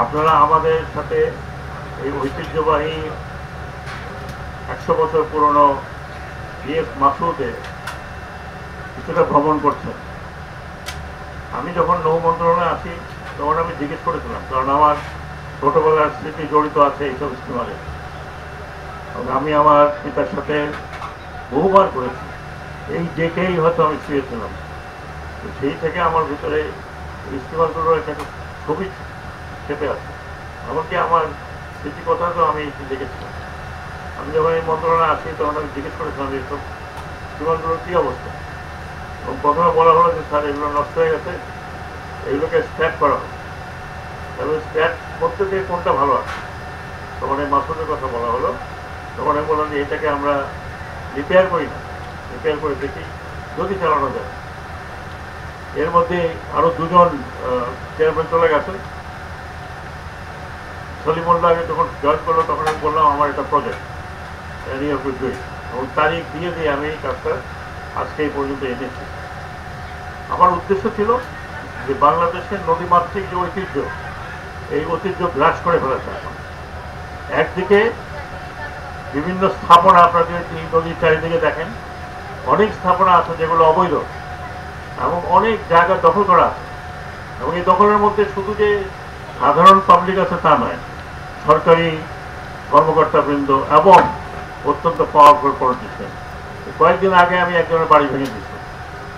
আপনারা আমাদের সাথে এই ঐতিহ্যবাহী 100 বছর পুরনো বিএস মাসুদে কিছুটা ভ্রমণ করছেন। আমি যখন নৌ মন্ত্রণালয়ে আসি তখন আমি জিজ্ঞেস করেছিলাম, কারণ আমার ছোটবেলার স্মৃতি জড়িত আছে এইসব স্টিমারে, এবং আমি আমার পিতার সাথে বহুবার করেছি। এই ডেকেই হয়তো আমি শুয়েছিলাম, সেই থেকে আমার ভিতরে স্টিমারগুলোর একটা ছবি চেপে আছে। এমনকি আমার স্মৃতিকথা তো আমি দেখেছিলাম। আমি যখন এই মন্ত্রণালয়ে আসি তখন আমি জিজ্ঞেস করেছিলাম এইসব স্টিমারগুলোর কী অবস্থা, এবং প্রথমে বলা হলো যে স্যার এগুলো নষ্ট হয়ে গেছে, এগুলোকে স্ক্র্যাপ করা হবে। এবং স্ক্র্যাপ করতে গিয়ে কোনটা ভালো আছে, তখন এই মাসুদের কথা বলা হলো। তখন আমি বললাম যে এটাকে আমরা রিপেয়ার করি না, রিপেয়ার করে দেখি যদি চালানো যায়। এর মধ্যে আরও দুজন চেয়ারম্যান চলে গেছে। সলিমুল্লাহ আগে যখন জয়েন করলো তখন আমি বললাম আমার এটা প্রজেক্ট নিয়ে বুঝবই, এবং তারিখ দিয়ে দিয়ে আমি এই কাজটা আজকে এই পর্যন্ত এনেছি। আমার উদ্দেশ্য ছিল যে বাংলাদেশের নদীমাতৃক যে ঐতিহ্য, এই ঐতিহ্য গ্রাস করে ফেলেছে এখন। একদিকে বিভিন্ন স্থাপনা, আপনারা যদি নদীর চারিদিকে দেখেন অনেক স্থাপনা আছে যেগুলো অবৈধ, এবং অনেক জায়গা দখল করা আছে। এবং এই দখলের মধ্যে শুধু যে সাধারণ পাবলিক আছে তা নয়, সরকারি কর্মকর্তাবৃন্দ এবং অত্যন্ত পাওয়ারফুল পলিটিশিয়ান। কয়েকদিন আগে আমি একজনের বাড়ি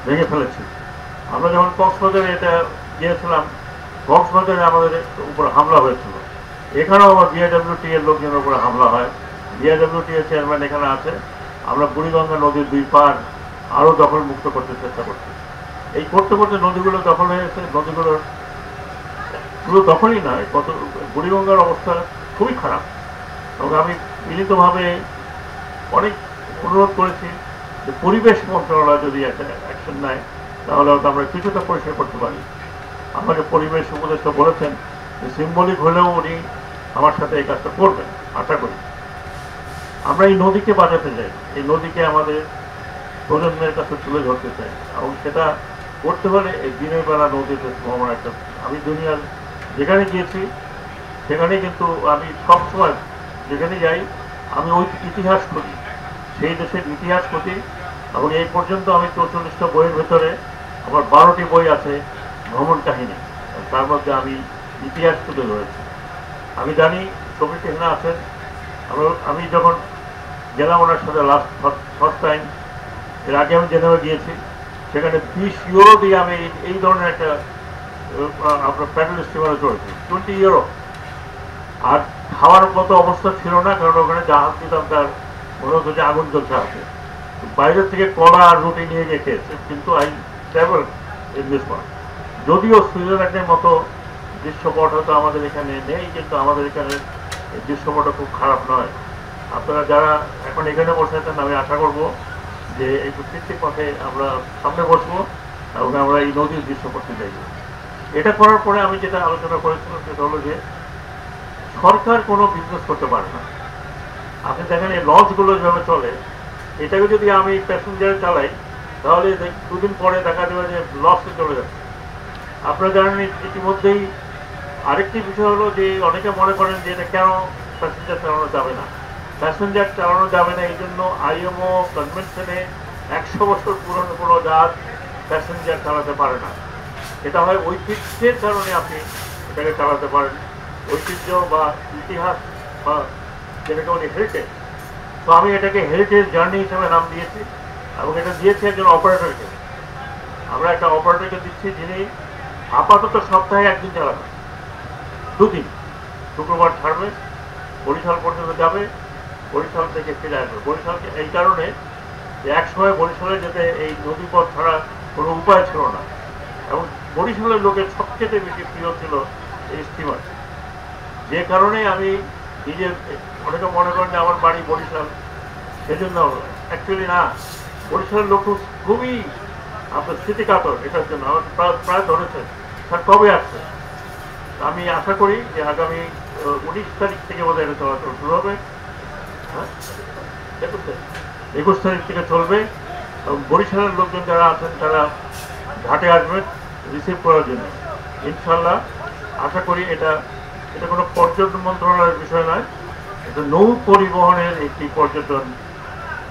ভেঙে ফেলেছি। আমরা যখন কক্সবাজারে এটা গিয়েছিলাম, কক্সবাজারে আমাদের উপর হামলা হয়েছিল। এখানেও আবার বিআইডব্লিউটি এর লোকজনের উপরে হামলা হয়। বিআইডব্লিউটি এর চেয়ারম্যান এখানে আছে। আমরা বুড়িগঙ্গা নদীর 2 পার আরও দখল মুক্ত করতে চেষ্টা করছি। এই করতে করতে নদীগুলো দখল হয়ে গেছে। নদীগুলোর পুরো দখলই নয়, বুড়িগঙ্গার অবস্থা খুবই খারাপ। এবং আমি মিলিতভাবে অনেক অনুরোধ করেছি যে পরিবেশ মন্ত্রণালয় যদি একটা অ্যাকশন নেয় তাহলে হয়তো আমরা কিছুটা পরিষ্কার করতে পারি। আমাকে পরিবেশ উপদেষ্টা বলেছেন যে সিম্বলিক হলেও উনি আমার সাথে এই কাজটা করবেন, আশা করি। আমরা এই নদীকে বাঁচাতে চাই, এই নদীকে আমাদের প্রজন্মের কাছে তুলে ধরতে চাই, এবং সেটা করতে হলে এই দিনের বেলা নদীতে ভ্রমণ একটা। আমি দুনিয়ার যেখানে গিয়েছি সেখানে কিন্তু আমি সবসময় যেখানে যাই আমি ওই ইতিহাস করি, সেই দেশের ইতিহাস করি। এবং এই পর্যন্ত আমি 44টা বইয়ের ভেতরে আমার 12টি বই আছে ভ্রমণ কাহিনী, তার মধ্যে আমি ইতিহাস তুলে ধরেছি। আমি জানি ছবিটি এখানে আছেন। আমি যখন গেলাম ওনার সাথে ফার্স্ট টাইম, এর আগে আমি জেনেভা গিয়েছি, সেখানে 20 ইউরো দিয়ে আমি এই ধরনের একটা আপনার প্যাডেল স্টিমারে চলেছি, 20 ইউরো। আর খাওয়ার মতো অবস্থা ছিল না, কারণ ওখানে জাহাজ দিতাম তার মনে হতো যে আগুন জ্বলছে আছে। বাইরের থেকে কলা আর রুটি নিয়ে গিয়ে খেয়েছে। কিন্তু I travel in this one. যদিও সুইজারল্যান্ডের মতো দৃশ্যপট হয়তো আমাদের এখানে নেই, কিন্তু আমাদের এখানে এই দৃশ্যপটটা খুব খারাপ নয়। আপনারা যারা এখন এখানে বসে আছেন, আমি আশা করব যে এই প্রত্যেকটি পথে আমরা সামনে বসবো এবং আমরা এই নদীর দৃশ্যপটটি দেখব। এটা করার পরে আমি যেটা আলোচনা করেছিলাম সেটা হলো যে সরকার কোনো বিজনেস করতে পারে না। আপনি দেখেন এই লঞ্চগুলো যেভাবে চলে, এটাকে যদি আমি প্যাসেঞ্জার চালাই তাহলে 2 দিন পরে দেখা যাবে যে লসে চলে যাচ্ছে। আপনারা জানেন ইতিমধ্যেই আরেকটি বিষয় হলো যে অনেকে মনে করেন যে এটা কেন প্যাসেঞ্জার চালানো যাবে না। প্যাসেঞ্জার চালানো যাবে না এই জন্য আইএমও কনভেনশনে 100 বছর পুরনো কোনো জাহাজ প্যাসেঞ্জার চালাতে পারে না। এটা হয় ঐতিহ্যের কারণে আপনি এটাকে চালাতে পারেন, ঐতিহ্য বা ইতিহাস বা যেটাকে বলি হেরিটেজ। তো আমি এটাকে হেরিটেজ জার্নি হিসেবে নাম দিয়েছি, এবং এটা দিয়েছি একজন অপারেটরকে। আমরা একটা অপারেটরকে দিচ্ছি যিনি আপাতত সপ্তাহে 1 দিন চালাবেন, 2 দিন। শুক্রবার ছাড়বে, বরিশাল পর্যন্ত যাবে, বরিশাল থেকে ফিরে আসবে। বরিশালকে এই কারণে যে একসময় বরিশালে যেতে এই নদীপথ ছাড়া কোনো উপায় ছিল না, এবং বরিশালের লোকের সবচেয়ে বেশি প্রিয় ছিল এই স্টিমার। যে কারণে আমি নিজের, অনেকে মনে করেন যে আমার বাড়ি বরিশাল সেজন্য, অ্যাকচুয়ালি না। বরিশালের লোক খুবই আপনার স্মৃতিকাতর এটার জন্য। আমার প্রায় ধরেছে স্যার কবে আসছে। আমি আশা করি যে আগামী 19 তারিখ থেকে বোধহয় এটা চলাচল শুরু হবে। হ্যাঁ, 21 তারিখ থেকে চলবে। এবং বরিশালের লোকজন যারা আছেন তারা ঘাটে আসবেন রিসিভ করার জন্য। ইনশাল্লাহ আশা করি এটা এটা কোনো পর্যটন মন্ত্রণালয়ের বিষয় নয়, এটা নৌ পরিবহনের একটি পর্যটন।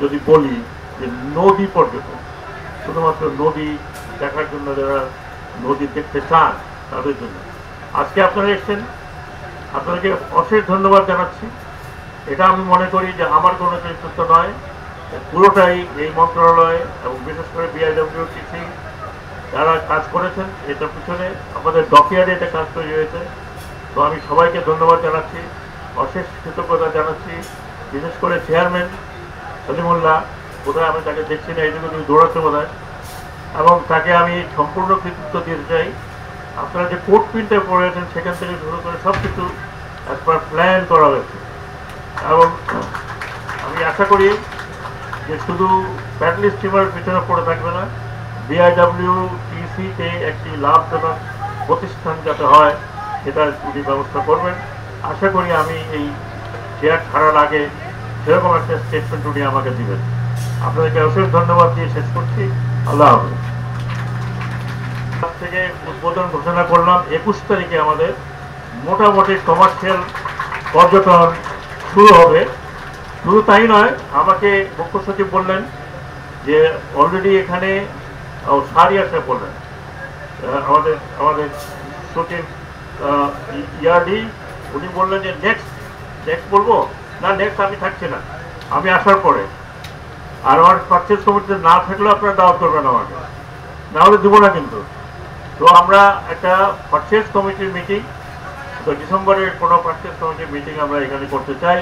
যদি বলি যে নদী পর্যটন, শুধুমাত্র নদী দেখার জন্য, যারা নদী দেখতে চান তাদের জন্য আজকে আপনারা এসেছেন, আপনাদেরকে অশেষ ধন্যবাদ জানাচ্ছি। এটা আমি মনে করি যে আমার কোনো নেতৃত্ব নয়, পুরোটাই এই মন্ত্রণালয় এবং বিশেষ করে বিআইডব্লিউটিসি যারা কাজ করেছেন, এটার পিছনে আমাদের ডকিয়ার্ডে এটা কাজ তৈরি হয়েছে। তো আমি সবাইকে ধন্যবাদ জানাচ্ছি, অশেষ কৃতজ্ঞতা জানাচ্ছি, বিশেষ করে চেয়ারম্যান সলিমুল্লাহ, বোধহয় আমি তাকে দেখছি না, এইদিকে তুমি দৌড়াচ্ছে বোধ হয়, এবং তাকে আমি সম্পূর্ণ কৃতিত্ব দিতে চাই। আপনারা যে কোর্ট প্রিন্টে পড়েছেন সেখান থেকে শুরু করে সব কিছু অ্যাজ পার প্ল্যান করা হয়েছে, এবং আমি আশা করি যে শুধু প্যাডেল স্টিমারের পিছনে পড়ে থাকবে না, বিআইডব্লিউটিসিতে একটি লাভজনক প্রতিষ্ঠান যাতে হয় সেটা উনি ব্যবস্থা করবেন। আশা করি আমি এই চেয়ার ছাড়ার আগে সেরকম একটা স্টেটমেন্ট উনি আমাকে দিবেন। আপনাদেরকে অশেষ ধন্যবাদ দিয়ে শেষ করছি। আল্লাহ হাফেজ। থেকে উদ্বোধন ঘোষণা করলাম 21 তারিখে আমাদের মোটামুটি কমার্শিয়াল পর্যটন শুরু হবে। শুধু তাই নয়, আমাকে মুখ্য সচিব বললেন যে অলরেডি এখানে সারি আসে বললেন, আমাদের আমাদের সচিব ইয়ারডি, উনি বললেন যে নেক্সট বলবো না, নেক্সট আমি থাকছি না, আমি আসার পরে। আর আমার পার্চেস কমিটিতে না থাকলেও আপনারা দাওয়াত করবেন আমাকে, না হলে দেবো না কিন্তু। তো আমরা একটা পার্চেস কমিটির মিটিং, তো ডিসেম্বরের কোনো পার্চেস কমিটির মিটিং আমরা এখানে করতে চাই।